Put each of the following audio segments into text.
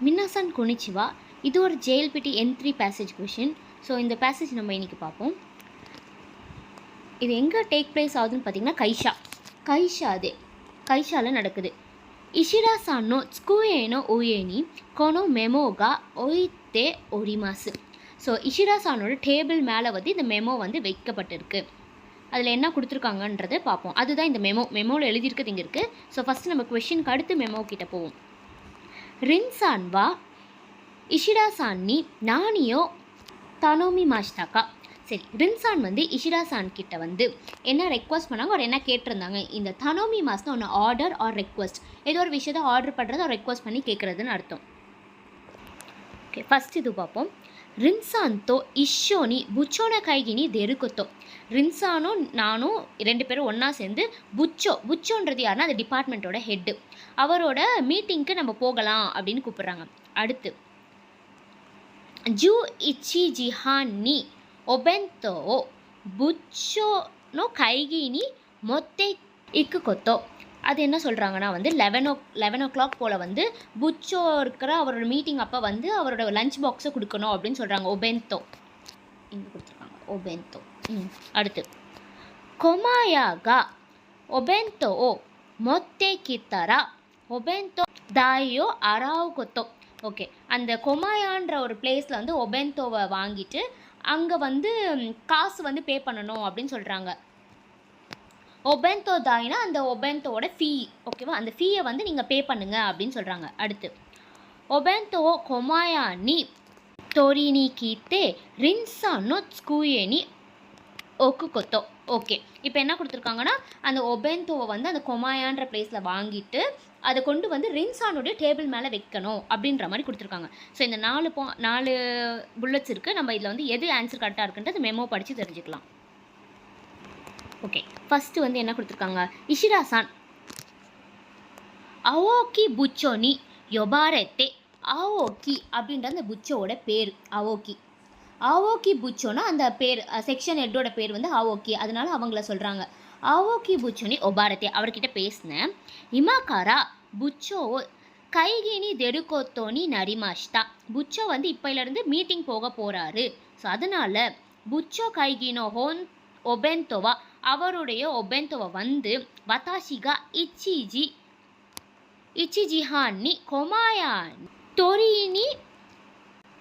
மின்னாசான் கொனிச்சிவா. இது ஒரு JLPT N3 passage question. So இந்த பேசேஜ் நம்ம இன்றைக்கி பார்ப்போம். இது எங்கே டேக் பிளேஸ் ஆகுதுன்னு பார்த்தீங்கன்னா கைஷாவில் நடக்குது. இஷிடா சான் நோ ட்சுகுயே நோ உயே ni கொனோ மெமோ கா ஒயித்தே ஒரிமாசு. ஸோ இஷிடா சானோட டேபிள் மேலே வந்து இந்த மெமோ வந்து வைக்கப்பட்டிருக்கு. அதில் என்ன கொடுத்துருக்காங்கன்றதை பார்ப்போம். அதுதான் இந்த மெமோவில் எழுதியிருக்கிறது இங்கே இருக்குது. ஸோ ஃபஸ்ட்டு நம்ம கொஷினுக்கு அடுத்து மெமோ கிட்ட போவோம். ரின்சான் வா இஷிடா சான் நீ நானியோ தனோமி மாஷ்டாக்கா. சரி, ரின்சான் வந்து இஷிடா சான் கிட்ட வந்து என்ன ரெக்வஸ்ட் பண்ணாங்க, ஒரு என்ன கேட்டிருந்தாங்க. இந்த தனோமி மாஸ்னா ஒன்று ஆர்டர் ஆர் ரெக்வஸ்ட், ஏதோ ஒரு விஷயத்தை ஆர்டர் பண்ணுறது ஒரு ரெக்வஸ்ட் பண்ணி கேட்குறதுன்னு அர்த்தம். ஓகே, ஃபஸ்ட் இது பார்ப்போம். ரின்சான்தோ இஷோனி புச்சோன கைகினி தெருக்குத்தோ. ரின்சானும் நானும் ரெண்டு பேரும் ஒன்றா சேர்ந்து புச்சோன்றது யாருன்னா அந்த டிபார்ட்மெண்ட்டோட ஹெட்டு, அவரோட மீட்டிங்க்கு நம்ம போகலாம் அப்படின்னு கூப்பிட்றாங்க. அடுத்து ஜூ இச்சி ஜிஹான் நீ ஒபென்தோ புச்சோனோ கைகினி மொத்தே இக்கு கொத்தோ. அது என்ன சொல்கிறாங்கன்னா வந்து 11 o'clock போல் வந்து புச்சோ இருக்கிற அவரோட மீட்டிங் அப்போ வந்து அவரோட லஞ்ச் பாக்ஸை கொடுக்கணும் அப்படின்னு சொல்கிறாங்க. ஒபென்தோ இங்கே கொடுத்துருக்காங்க, ஒபென்தோ. அடுத்து கொமாயாகா ஒபென்தோ மொத்தே கித்தாரா ஒபென்தோ தாயோ அராவு கொத்தோ. ஓகே, அந்த கொமாயான்ற ஒரு பிளேஸில் வந்து ஒபென்தோவை வாங்கிட்டு அங்கே வந்து காசு வந்து பே பண்ணணும் அப்படின்னு சொல்கிறாங்க. ஒபென்தோ தாய்னா அந்த ஒபென்தோவோட ஃபீ, ஓகேவா, அந்த ஃபீயை வந்து நீங்கள் பே பண்ணுங்க அப்படின்னு சொல்கிறாங்க. அடுத்து ஒபென்தோ கொமாயா நீ டோரினி கீத்தே ரின்சானோ ட்சுகுயே ni ஒக்கு கொத்தோ. ஓகே, இப்போ என்ன கொடுத்துருக்காங்கன்னா அந்த ஒபென்தோவை வந்து அந்த கொமாயான்ற பிளேஸில் வாங்கிட்டு அதை கொண்டு வந்து ரின்சானுடைய டேபிள் மேலே வைக்கணும் அப்படின்ற மாதிரி கொடுத்துருக்காங்க. ஸோ இந்த 4 புல்லட்ஸ் இருக்குது. நம்ம இதில் வந்து எது ஆன்சர் கரெக்டாக இருக்குன்றது மெமோ படித்து தெரிஞ்சுக்கலாம். ஓகே, ஃபஸ்ட்டு வந்து என்ன கொடுத்துருக்காங்க, இஷிடா சான் அவோக்கி புச்சோனி யொபாரெத்தே. அவோக்கி அப்படின்ற அந்த புச்சோட பேர் அவோக்கி புச்சோனா அந்த பேர் செக்ஷன் ஹெட்டோட பேர் வந்து அவோக்கி, அதனால அவங்கள சொல்கிறாங்க. அவோக்கி புச்சோனி ஒபாரத்தே. அவர்கிட்ட பேசினேன். இமாக்காரா புச்சோ கைகினி தெருக்கோத்தோனி நரிமாஷ்டா. புச்சோ வந்து இப்போலேருந்து மீட்டிங் போக போகிறாரு. ஸோ அதனால் புச்சோ கைகினோ ஒபென்தோவா அவருடைய ஒபென்தோவை வந்து வதாஷிகா இச்சிஜிஹானி கொமாயா டொரினி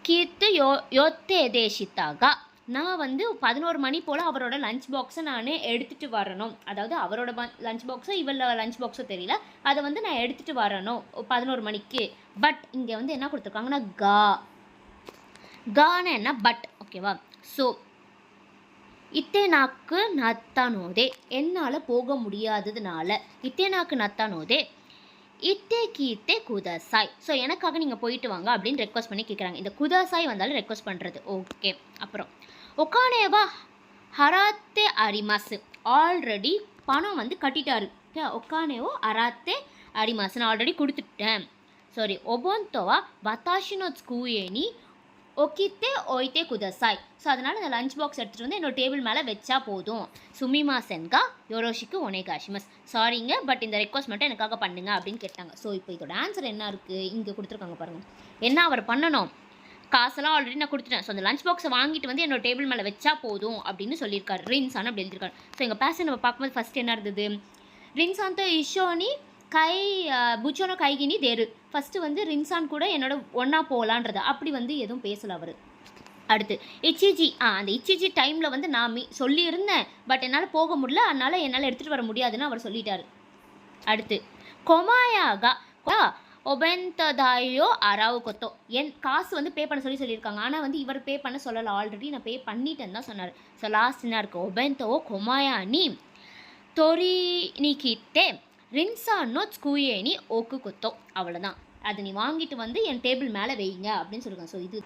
கீர்த்து யோத்தே தேஷித்தாகா. நான் வந்து 11 மணி போல் அவரோட லஞ்ச் பாக்ஸை நான் எடுத்துகிட்டு வரணும். அதாவது அவரோட லஞ்ச் பாக்ஸோ இவளோட லஞ்ச் பாக்ஸோ தெரியல, அதை வந்து நான் எடுத்துகிட்டு வரணும் 11 மணிக்கு. பட் இங்கே வந்து என்ன கொடுத்துருக்காங்கன்னா கான என்ன பட், ஓகேவா. ஸோ இத்தேனாக்கு நத்தானோதே, என்னால் போக முடியாததுனால இத்தேனாக்கு நத்தானோதே இத்தே கீத்தே குதசாய். ஸோ எனக்காக நீங்கள் போயிட்டு வாங்க அப்படின்னு ரெக்வஸ்ட் பண்ணி கேட்குறாங்க. இந்த குதசாய் வந்தாலும் ரெக்வஸ்ட் பண்ணுறது. ஓகே, அப்புறம் ஒக்கானேவா ஹராத்தே அரிமாசு. ஆல்ரெடி பணம் வந்து கட்டிட்டாரு. ஒக்கானேவோ அராத்தே அரிமாசு, நான் ஆல்ரெடி கொடுத்துட்டேன். சாரி, ஒபொன்தோவா வதாஷினோ ட்சுகுயே ni ஒக்கித்தே ஒய்த்தே குதசாய். ஸோ அதனால் இந்த லஞ்ச் பாக்ஸ் எடுத்துகிட்டு வந்து என்னோட டேபிள் மேலே வச்சா போதும். சுமிமா சென்கா யோரோஷிக்கு ஒனேகாஷிமஸ். சாரிங்க, பட் இந்த ரெக்வஸ்ட் மட்டும் எனக்காக பண்ணுங்க அப்படின்னு கேட்டாங்க. ஸோ இப்போ இதோட ஆன்சர் என்ன இருக்குது இங்கே கொடுத்துருக்காங்க பாருங்கள். என்ன அவர் பண்ணணும், காசெல்லாம் ஆல்ரெடி நான் கொடுத்துட்டேன். ஸோ அந்த லஞ்ச் பாக்ஸை வாங்கிட்டு வந்து என்னோட டேபிள் மேலே வச்சா போதும் அப்படின்னு சொல்லியிருக்காரு. ரின்சான் அப்படி எழுதியிருக்காரு. ஸோ எங்கள் பேச நம்ம பார்க்கும்போது ஃபஸ்ட் என்ன இருந்தது, ரின்சான்தோ இஷோனி புச்சோனோ கைகினி தேரு. ஃபஸ்ட்டு வந்து ரின்சான் கூட என்னோட ஒன்றா போகலான்றது, அப்படி வந்து எதுவும் பேசலை அவர். அடுத்து இச்சிஜி, அந்த இச்சிஜி டைமில் வந்து நான் சொல்லியிருந்தேன், பட் என்னால் போக முடியல, அதனால் என்னால் எடுத்துகிட்டு வர முடியாதுன்னு அவர் சொல்லிட்டார். அடுத்து கொமாயாகா ஒபென்ததாயோ அராவு கொத்தோ. என் காசு வந்து பே பண்ண சொல்லியிருக்காங்க, ஆனால் வந்து இவர் பே பண்ண சொல்லலை, ஆல்ரெடி நான் பே பண்ணிட்டேன்னு தான் சொன்னார். ஸோ லாஸ்ட் என்ன இருக்குது, ஒபென்தோ கொமாயா நீ டொரினி கீத்தே ரின்சானோ ட்சுகுயே ni ஒக்கு கொத்தோ. அவ்வளோதான், அதை நீ வாங்கிட்டு வந்து என் டேபிள் மேலே வைங்க அப்படின்னு சொல்லுங்க. ஸோ இது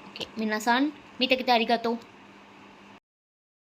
ஓகே மின்னாசான் மீட்டக்கிட்ட அரிகாத்தோ.